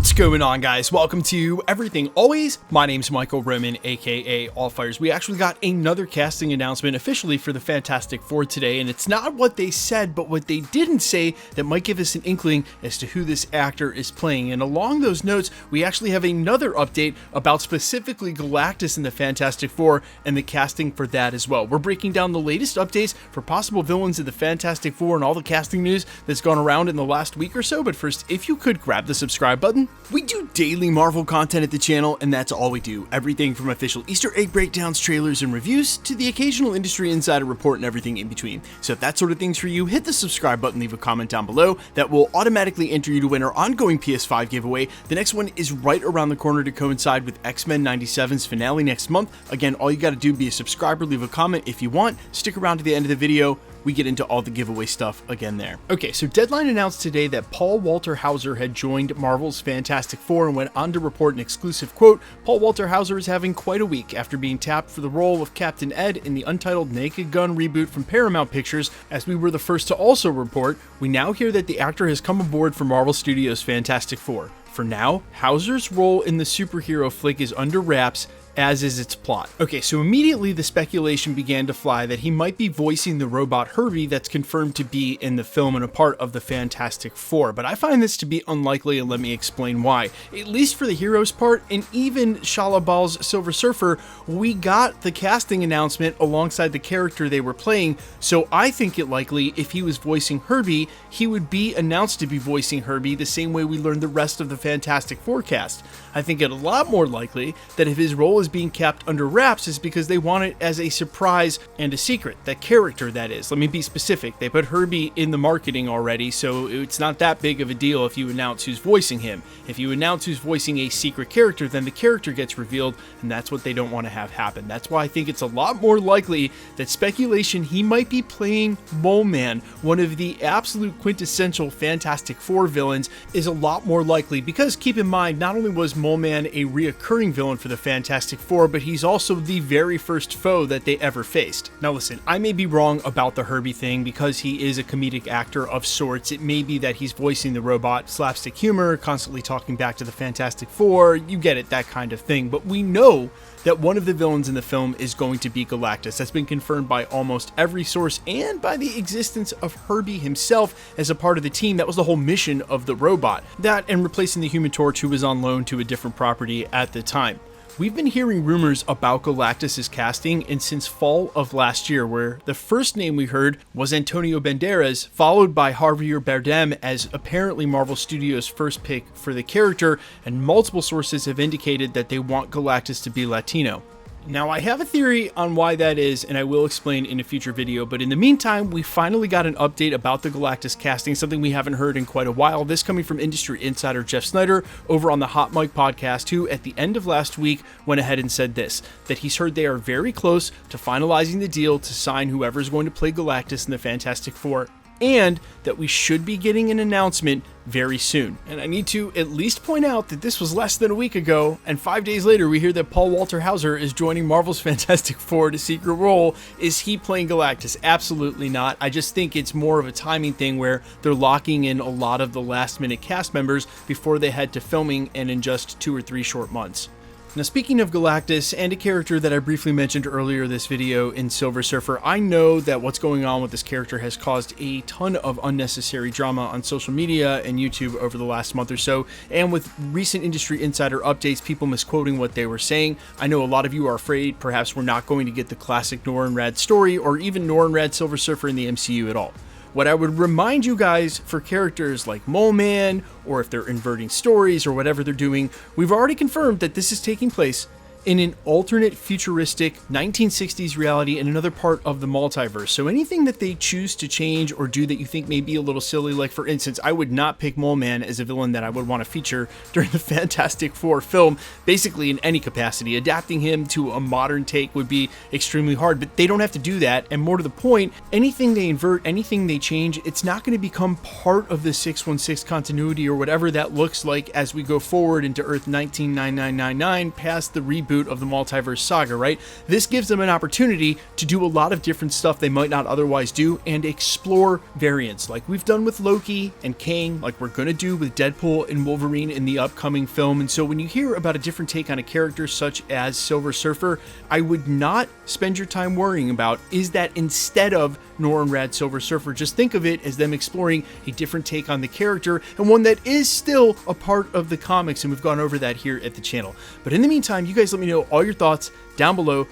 What's going on, guys? Welcome to Everything Always. My name's Michael Roman, aka Allfires. We actually got another casting announcement officially for the Fantastic Four today, and it's not what they said, but what they didn't say that might give us an inkling as to who this actor is playing. And along those notes, we actually have another update about specifically Galactus in the Fantastic Four and the casting for that as well. We're breaking down the latest updates for possible villains of the Fantastic Four and all the casting news that's gone around in the last week or so. But first, if you could grab the subscribe button. We do daily Marvel content at the channel, and that's all we do. Everything from official Easter egg breakdowns, trailers, and reviews, to the occasional industry insider report and everything in between. So if that sort of thing's for you, hit the subscribe button, leave a comment down below. That will automatically enter you to win our ongoing PS5 giveaway. The next one is right around the corner to coincide with X-Men 97's finale next month. Again, all you gotta do, be a subscriber, leave a comment if you want, stick around to the end of the video. We get into all the giveaway stuff again there. Okay, so Deadline announced today that Paul Walter Hauser had joined Marvel's Fantastic Four and went on to report an exclusive quote. Paul Walter Hauser is having quite a week after being tapped for the role of Captain Ed in the untitled Naked Gun reboot from Paramount Pictures. As we were the first to also report, we now hear that the actor has come aboard for Marvel Studios' Fantastic Four. For now, Hauser's role in the superhero flick is under wraps, as is its plot. Okay, so immediately the speculation began to fly that he might be voicing the robot Herbie that's confirmed to be in the film and a part of the Fantastic Four, but I find this to be unlikely, and let me explain why. At least for the hero's part, and even Shalla-Bal's Silver Surfer, we got the casting announcement alongside the character they were playing, so I think it likely if he was voicing Herbie, he would be announced to be voicing Herbie the same way we learned the rest of the Fantastic Four cast. I think it a lot more likely that if his role is being kept under wraps is because they want it as a surprise and a secret. That character, that is. Let me be specific. They put Herbie in the marketing already, so it's not that big of a deal if you announce who's voicing him. If you announce who's voicing a secret character, then the character gets revealed, and that's what they don't want to have happen. That's why I think it's a lot more likely that speculation he might be playing Mole Man, one of the absolute quintessential Fantastic Four villains, is a lot more likely, because keep in mind, not only was Mole Man a reoccurring villain for the Fantastic Four, but he's also the very first foe that they ever faced. Now listen, I may be wrong about the Herbie thing because he is a comedic actor of sorts. It may be that he's voicing the robot, slapstick humor, constantly talking back to the Fantastic Four, you get it, that kind of thing. But we know that one of the villains in the film is going to be Galactus. That's been confirmed by almost every source and by the existence of Herbie himself as a part of the team. That was the whole mission of the robot. That and replacing the Human Torch, who was on loan to a different property at the time. We've been hearing rumors about Galactus' casting and since fall of last year, where the first name we heard was Antonio Banderas, followed by Javier Bardem as apparently Marvel Studios' first pick for the character, and multiple sources have indicated that they want Galactus to be Latino. Now, I have a theory on why that is, and I will explain in a future video, but in the meantime, we finally got an update about the Galactus casting, something we haven't heard in quite a while. This coming from industry insider Jeff Snyder over on the Hot Mic podcast, who at the end of last week went ahead and said this, that he's heard they are very close to finalizing the deal to sign whoever's going to play Galactus in the Fantastic Four, and that we should be getting an announcement very soon. And I need to at least point out that this was less than a week ago, and 5 days later we hear that Paul Walter Hauser is joining Marvel's Fantastic Four in a secret role. Is he playing Galactus? Absolutely not. I just think it's more of a timing thing where they're locking in a lot of the last minute cast members before they head to filming and in just 2 or 3 short months. Now, speaking of Galactus and a character that I briefly mentioned earlier this video in Silver Surfer, I know that what's going on with this character has caused a ton of unnecessary drama on social media and YouTube over the last month or so, and with recent industry insider updates, people misquoting what they were saying. I know a lot of you are afraid perhaps we're not going to get the classic Norrin Rad story or even Norrin Rad Silver Surfer in the MCU at all. What I would remind you guys for characters like Mole Man, or if they're inverting stories or whatever they're doing, we've already confirmed that this is taking place in an alternate futuristic 1960s reality in another part of the multiverse. So anything that they choose to change or do that you think may be a little silly, like for instance, I would not pick Mole Man as a villain that I would want to feature during the Fantastic Four film, basically in any capacity. Adapting him to a modern take would be extremely hard, but they don't have to do that. And more to the point, anything they invert, anything they change, it's not going to become part of the 616 continuity or whatever that looks like as we go forward into Earth 199999 past the reboot reboot of the Multiverse Saga, right? This gives them an opportunity to do a lot of different stuff they might not otherwise do and explore variants like we've done with Loki and Kang, like we're going to do with Deadpool and Wolverine in the upcoming film. And so when you hear about a different take on a character such as Silver Surfer, I would not spend your time worrying about, is that instead of Norrin Rad Silver Surfer? Just think of it as them exploring a different take on the character, and one that is still a part of the comics, and we've gone over that here at the channel. But in the meantime, you guys let me know all your thoughts down below.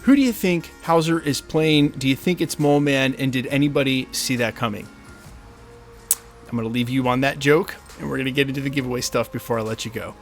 Who do you think Hauser is playing? Do you think it's Mole Man, and did anybody see that coming? I'm going to leave you on that joke, and we're going to get into the giveaway stuff before I let you go.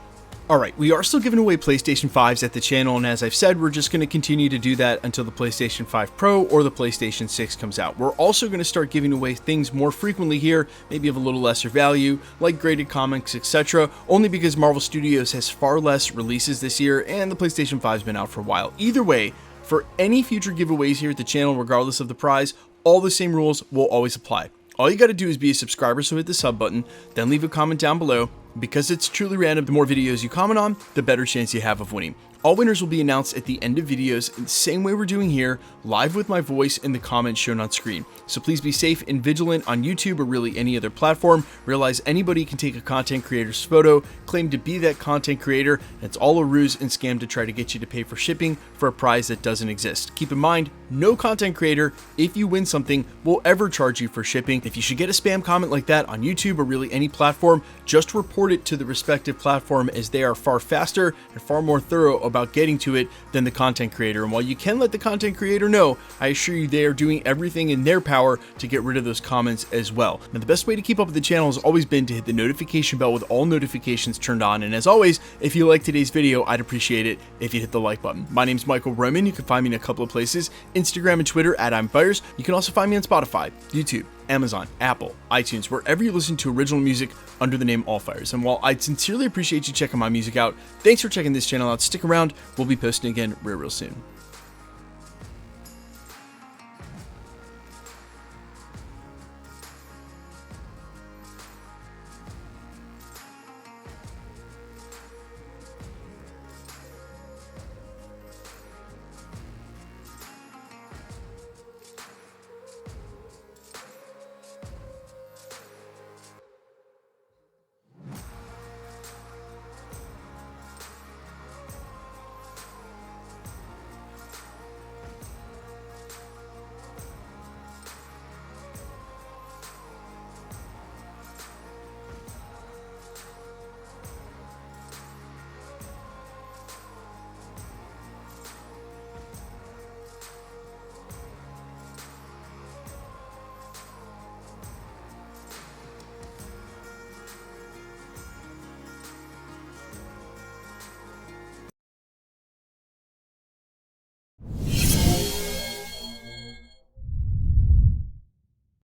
Alright, we are still giving away PlayStation 5s at the channel, and as I've said, we're just going to continue to do that until the PlayStation 5 Pro or the PlayStation 6 comes out. We're also going to start giving away things more frequently here, maybe of a little lesser value, like graded comics, etc., only because Marvel Studios has far less releases this year, and the PlayStation 5's been out for a while. Either way, for any future giveaways here at the channel, regardless of the prize, all the same rules will always apply. All you got to do is be a subscriber, so hit the sub button, then leave a comment down below. Because it's truly random, the more videos you comment on, the better chance you have of winning. All winners will be announced at the end of videos in the same way we're doing here, live with my voice in the comments shown on screen. So please be safe and vigilant on YouTube or really any other platform. Realize anybody can take a content creator's photo, claim to be that content creator, and it's all a ruse and scam to try to get you to pay for shipping for a prize that doesn't exist. Keep in mind, no content creator, if you win something, will ever charge you for shipping. If you should get a spam comment like that on YouTube or really any platform, just report it to the respective platform, as they are far faster and far more thorough about getting to it than the content creator. And while you can let the content creator know, I assure you they are doing everything in their power to get rid of those comments as well. Now, the best way to keep up with the channel has always been to hit the notification bell with all notifications turned on. And as always, if you like today's video, I'd appreciate it if you hit the like button. My name's Michael Roman. You can find me in a couple of places, Instagram and Twitter at I'mFires. You can also find me on Spotify, YouTube, Amazon, Apple, iTunes, wherever you listen to original music under the name Allfires. And while I'd sincerely appreciate you checking my music out, thanks for checking this channel out. Stick around. We'll be posting again real soon.